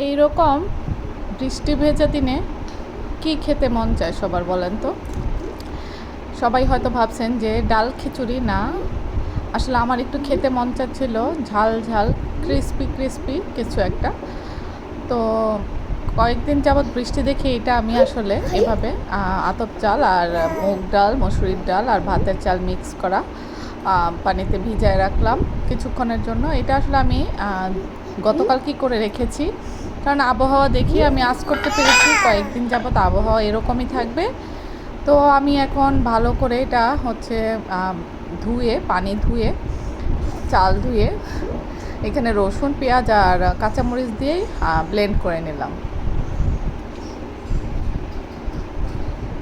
এই রকম বৃষ্টি ভেজা দিনে কি খেতে মন চায় সবার বলেন তো? সবাই হয়তো ভাবছেন যে ডাল খিচুড়ি না, আসলে আমার একটু খেতে মন চাচ্ছিল ঝাল ঝাল ক্রিস্পি ক্রিস্পি কিছু একটা। তো কয়েকদিন যাবৎ বৃষ্টি দেখে এটা আমি আসলে এভাবে আতপ চাল আর মুগ ডাল, মসুরির ডাল আর ভাতের চাল মিক্স করা পানিতে ভিজায় রাখলাম কিছুক্ষণের জন্য। এটা আসলে আমি গতকাল কি করে রেখেছি, কারণ আবহাওয়া দেখি আমি আজ করতে পেরেছি কয়েকদিন যাবৎ আবহাওয়া এরকমই থাকবে। তো আমি এখন ভালো করে এটা হচ্ছে ধুয়ে, পানি ধুয়ে, চাল ধুয়ে এখানে রসুন, পেঁয়াজ আর কাঁচামরিচ দিয়েই ব্লেন্ড করে নিলাম।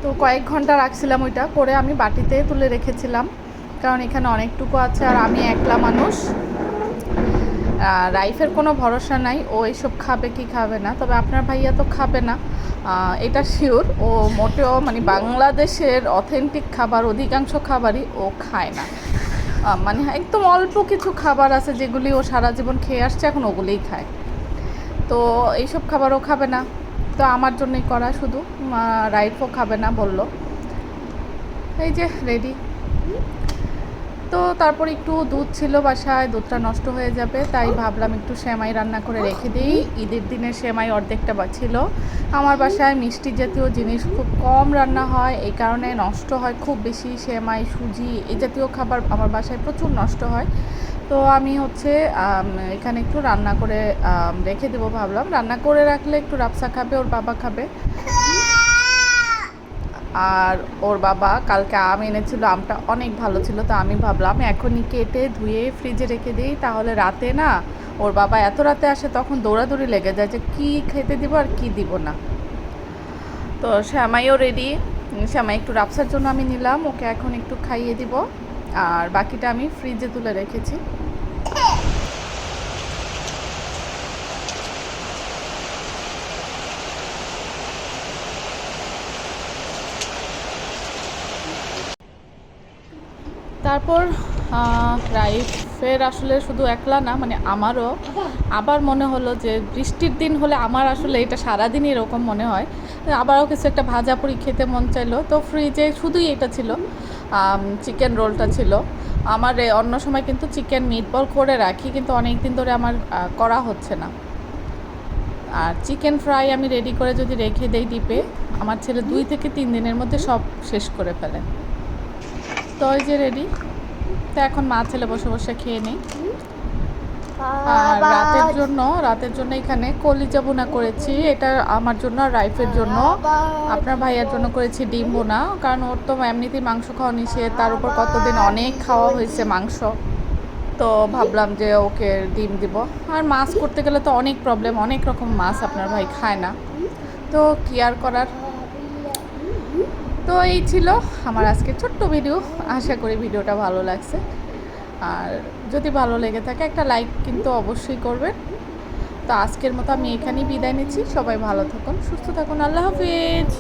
তো কয়েক ঘন্টা রাখছিলাম, ওইটা করে আমি বাটিতে তুলে রেখেছিলাম, কারণ এখানে অনেকটুকু আছে আর আমি একলা মানুষ। রাইফের কোনো ভরসা নাই, ও এইসব খাবে কি খাবে না, তবে আপনার ভাইয়া তো খাবে না এটা শিওর। ও মোটেও মানে বাংলাদেশের অথেন্টিক খাবার অধিকাংশ খাবারই ও খায় না। মানে একদম অল্প কিছু খাবার আছে যেগুলি ও সারা জীবন খেয়ে আসছে, এখন ওগুলিই খায়। তো এইসব খাবারও খাবে না, তো আমার জন্যই করা শুধু। রাইফও খাবে না বলল। এই যে রেডি। তো তারপর একটু দুধ ছিল বাসায়, দুধটা নষ্ট হয়ে যাবে, তাই ভাবলাম একটু সেমাই রান্না করে রেখে দিই। ঈদের দিনে সেমাই অর্ধেকটা ছিল। আমার বাসায় মিষ্টি জাতীয় জিনিস খুব কম রান্না হয়, এই কারণে নষ্ট হয় খুব বেশি। সেমাই, সুজি এই জাতীয় খাবার আমার বাসায় প্রচুর নষ্ট হয়। তো আমি হচ্ছে এখানে একটু রান্না করে রেখে দেবো ভাবলাম। রান্না করে রাখলে একটু রাবসা খাবে, ওর বাবা খাবে। আর ওর বাবা কালকে আম এনেছিল, আমটা অনেক ভালো ছিল, তো আমি ভাবলাম এখনই কেটে ধুয়ে ফ্রিজে রেখে দিই, তাহলে রাতে না ওর বাবা এত রাতে আসে তখন দৌড়াদৌড়ি লেগে যায় যে কী খেতে দিব আর কী দিব না। তো শ্যামাইও রেডি। শ্যামাই একটু রাবসার জন্য আমি নিলাম, ওকে এখন একটু খাইয়ে দিব, আর বাকিটা আমি ফ্রিজে তুলে রেখেছি। তারপর রাইফের আসলে শুধু একলা না, মানে আমারও আবার মনে হলো যে বৃষ্টির দিন হলে আমার আসলে এটা সারাদিনই এরকম মনে হয়, আবারও কিছু একটা ভাজা পুরি খেতে মন চাইলো। তো ফ্রিজে শুধুই এটা ছিল, চিকেন রোলটা ছিল। আমার অন্য সময় কিন্তু চিকেন মিটবল করে রাখি, কিন্তু অনেক দিন ধরে আমার করা হচ্ছে না। আর চিকেন ফ্রাই আমি রেডি করে যদি রেখে দেই ডিপে, আমার ছেলে 2 থেকে 3 দিনের মধ্যে সব শেষ করে ফেলে। তো ওই যে রেডি। তো এখন মা ছেলে বসে বসে খেয়ে নিই। আর রাতের জন্য এখানে কলিজা বোনা করেছি, এটা আমার জন্য আর রাইফের জন্য। আপনার ভাইয়ার জন্য করেছি ডিম বোনা, কারণ ওর তো এমনিতেই মাংস খাওয়া নিষেধ, তার উপর কতদিন অনেক খাওয়া হয়েছে মাংস। তো ভাবলাম যে ওকে ডিম দিব। আর মাছ করতে গেলে তো অনেক প্রবলেম, অনেক রকম মাছ আপনার ভাই খায় না, তো কি আর করার। তো এই ছিল আমার আজকে ছোট্ট ভিডিও। আশা করি ভিডিওটা ভালো লাগছে, আর যদি ভালো লেগে থাকে একটা লাইক কিন্তু অবশ্যই করবেন। তো আজকের মতো আমি এখানেই বিদায় নিচ্ছি। সবাই ভালো থাকুন, সুস্থ থাকুন, আল্লাহ হাফিজ।